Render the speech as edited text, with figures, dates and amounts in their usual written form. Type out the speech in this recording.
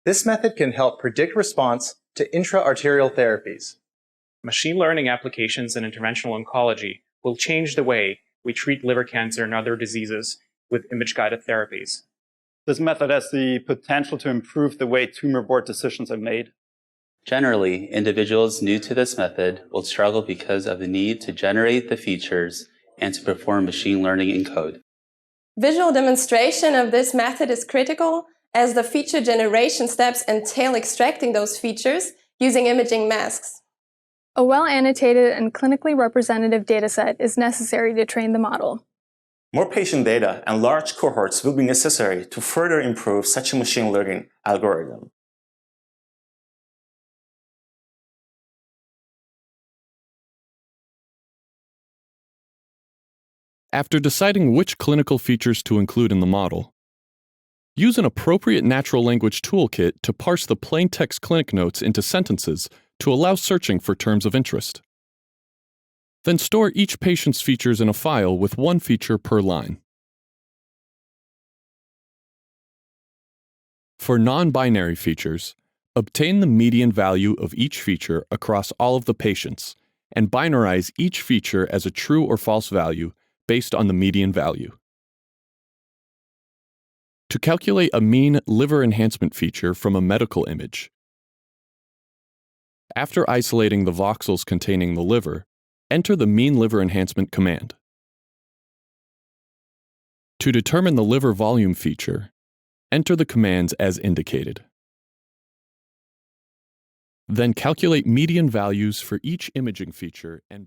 This method can help predict response to intra-arterial therapies. Machine learning applications in interventional oncology will change the way we treat liver cancer and other diseases with image-guided therapies. This method has the potential to improve the way tumor board decisions are made. Generally, individuals new to this method will struggle because of the need to generate the features and to perform machine learning in code. Visual demonstration of this method is critical, as the feature generation steps entail extracting those features using imaging masks. A well-annotated and clinically representative dataset is necessary to train the model. More patient data and large cohorts will be necessary to further improve such a machine learning algorithm. After deciding which clinical features to include in the model, use an appropriate natural language toolkit to parse the plain text clinic notes into sentences to allow searching for terms of interest. Then store each patient's features in a file with one feature per line. For non-binary features, obtain the median value of each feature across all of the patients and binarize each feature as a true or false value based on the median value. To calculate a mean liver enhancement feature from a medical image, after isolating the voxels containing the liver, enter the mean liver enhancement command. To determine the liver volume feature, enter the commands as indicated. Then calculate median values for each imaging feature and